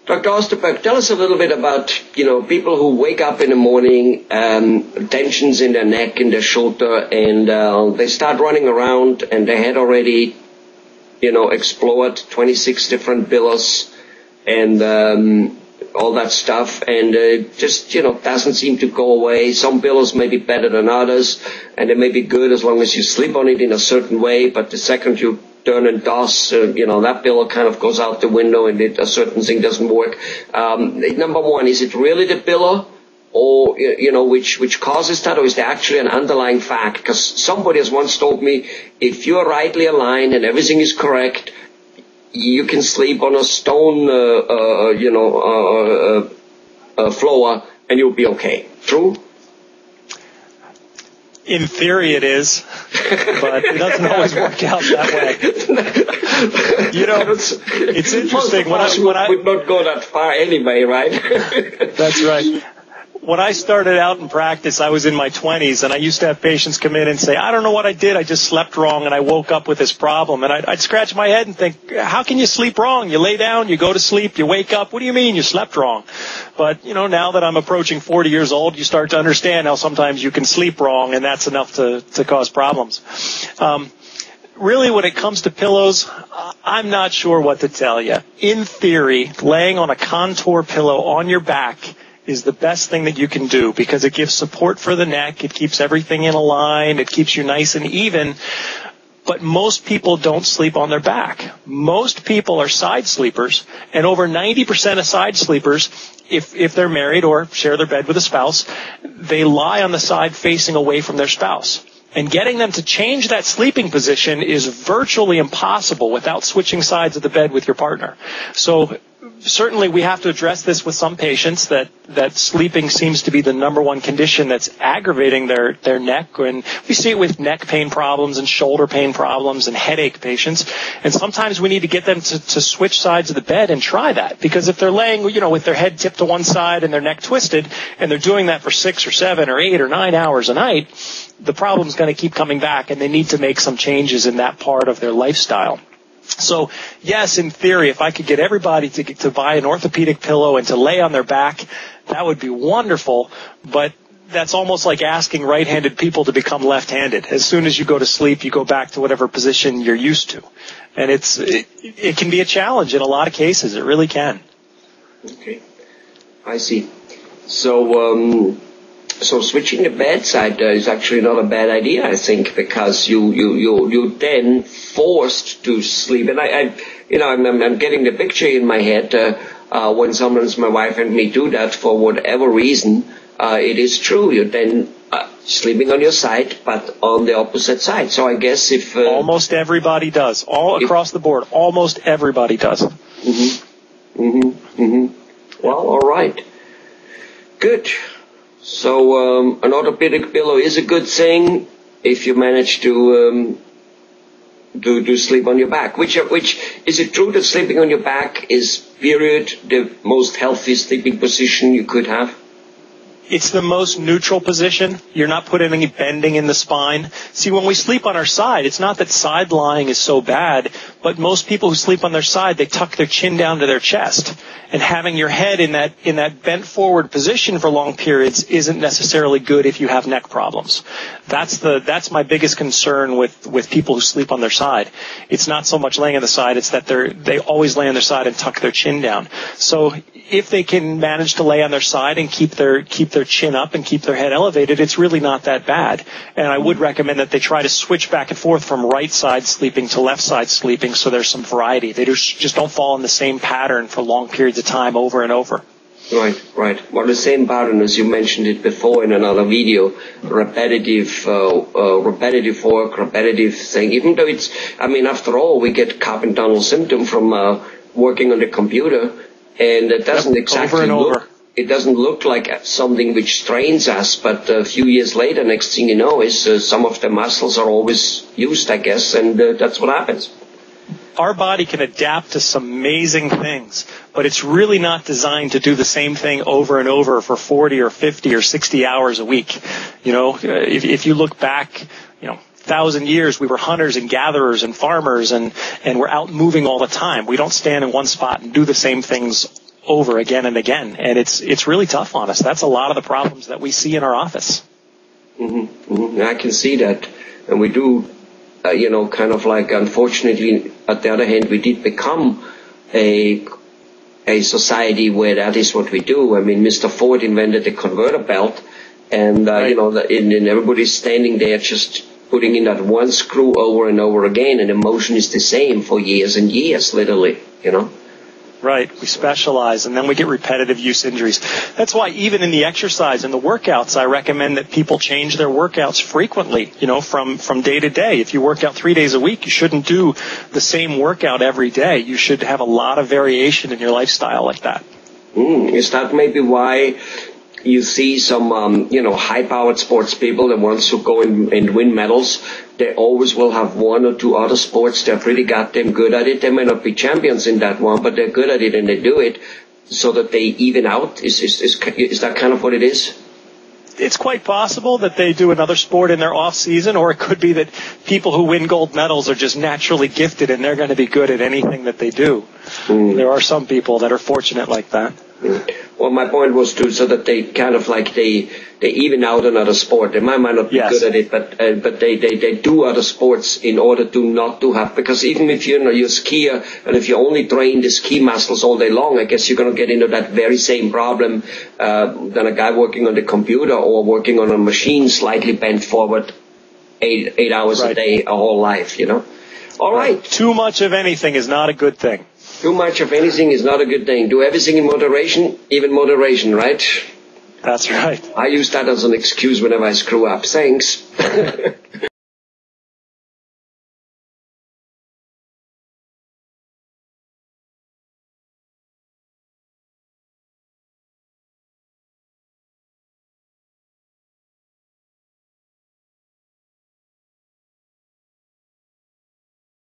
Dr. Osterberg, tell us a little bit about, people who wake up in the morning, tensions in their neck, in their shoulder, and they start running around and they had already, explored 26 different billows and all that stuff, and just, doesn't seem to go away. Some billows may be better than others, and they may be good as long as you sleep on it in a certain way, but the second you turn and toss, that pillow kind of goes out the window and a certain thing doesn't work. Number one, is it really the pillow or, which causes that, or is there actually an underlying fact? Because somebody has once told me, if you are rightly aligned and everything is correct, you can sleep on a stone, floor and you'll be okay. True? In theory it is, but it doesn't always work out that way. It's interesting. Most of us would not go that far anyway, right? That's right. When I started out in practice, I was in my 20s, and I used to have patients come in and say, I don't know what I did. I just slept wrong, and I woke up with this problem. And I'd scratch my head and think, how can you sleep wrong? You lay down, you go to sleep, you wake up. What do you mean you slept wrong? But, now that I'm approaching 40 years old, you start to understand how sometimes you can sleep wrong, and that's enough to cause problems. Really, when it comes to pillows, I'm not sure what to tell you. In theory, laying on a contour pillow on your back is the best thing that you can do because it gives support for the neck, it keeps everything in a line, it keeps you nice and even. But most people don't sleep on their back. Most people are side sleepers, and over 90% of side sleepers, if they're married or share their bed with a spouse, they lie on the side facing away from their spouse. And getting them to change that sleeping position is virtually impossible without switching sides of the bed with your partner. So certainly we have to address this with some patients that sleeping seems to be the number one condition that's aggravating their neck. And we see it with neck pain problems and shoulder pain problems and headache patients. And sometimes we need to get them to switch sides of the bed and try that. Because if they're laying, with their head tipped to one side and their neck twisted, and they're doing that for 6 or 7 or 8 or 9 hours a night, the problem's going to keep coming back, and they need to make some changes in that part of their lifestyle. So, yes, in theory, if I could get everybody to buy an orthopedic pillow and to lay on their back, that would be wonderful, but that's almost like asking right-handed people to become left-handed. As soon as you go to sleep, you go back to whatever position you're used to. And it can be a challenge in a lot of cases. It really can. Okay. I see. So switching the bedside is actually not a bad idea, I think, because you then forced to sleep. And I'm getting the picture in my head when sometimes my wife and me do that for whatever reason. It is true. You're then sleeping on your side, but on the opposite side. So I guess if almost everybody does, across the board, almost everybody does. Well, all right, good. So an orthopedic pillow is a good thing if you manage to sleep on your back. Which is it true that sleeping on your back is period the most healthy sleeping position you could have? It's the most neutral position. You're not putting any bending in the spine. See, when we sleep on our side, it's not that side lying is so bad, but most people who sleep on their side, they tuck their chin down to their chest. And having your head in that bent forward position for long periods isn't necessarily good if you have neck problems. That's my biggest concern with people who sleep on their side. It's not so much laying on the side, it's that they always lay on their side and tuck their chin down. So if they can manage to lay on their side and keep their chin up and keep their head elevated, it's really not that bad. And I would recommend that they try to switch back and forth from right side sleeping to left side sleeping so there's some variety. They just don't fall in the same pattern for long periods of time over and over. Right. Well, the same pattern as you mentioned it before in another video, repetitive work, repetitive thing. Even though after all, we get carpal tunnel symptom from working on the computer, and it doesn't It doesn't look like something which strains us, but a few years later, next thing you know, is some of the muscles are always used, I guess, and that's what happens. Our body can adapt to some amazing things, but it's really not designed to do the same thing over and over for 40 or 50 or 60 hours a week. If you look back, 1,000 years, we were hunters and gatherers and farmers, and we're out moving all the time. We don't stand in one spot and do the same things over again and again. And it's really tough on us. That's a lot of the problems that we see in our office. Mm-hmm. Mm-hmm. I can see that. And we do, kind of like, unfortunately, at the other hand, we did become a society where that is what we do. I mean, Mr. Ford invented the converter belt, and, right. And everybody's standing there just putting in that one screw over and over again, and the motion is the same for years and years, literally, Right. We specialize, and then we get repetitive use injuries. That's why even in the exercise and the workouts, I recommend that people change their workouts frequently, from day to day. If you work out 3 days a week, you shouldn't do the same workout every day. You should have a lot of variation in your lifestyle like that. Is that maybe why you see some, high-powered sports people, the ones who go and win medals, they always will have one or two other sports. They're pretty goddamn good at it. They may not be champions in that one, but they're good at it, and they do it so that they even out. Is that kind of what it is? It's quite possible that they do another sport in their off season, or it could be that people who win gold medals are just naturally gifted and they're going to be good at anything that they do. There are some people that are fortunate like that. Well, my point was so that they kind of like they even out another sport. They might not be good at it, but they do other sports in order to not to have, because even if you're a skier and if you only train the ski muscles all day long, I guess you're going to get into that very same problem than a guy working on the computer or working on a machine slightly bent forward 8 hours a day a whole life, All right. Too much of anything is not a good thing. Too much of anything is not a good thing. Do everything in moderation, even moderation, right? That's right. I use that as an excuse whenever I screw up. Thanks.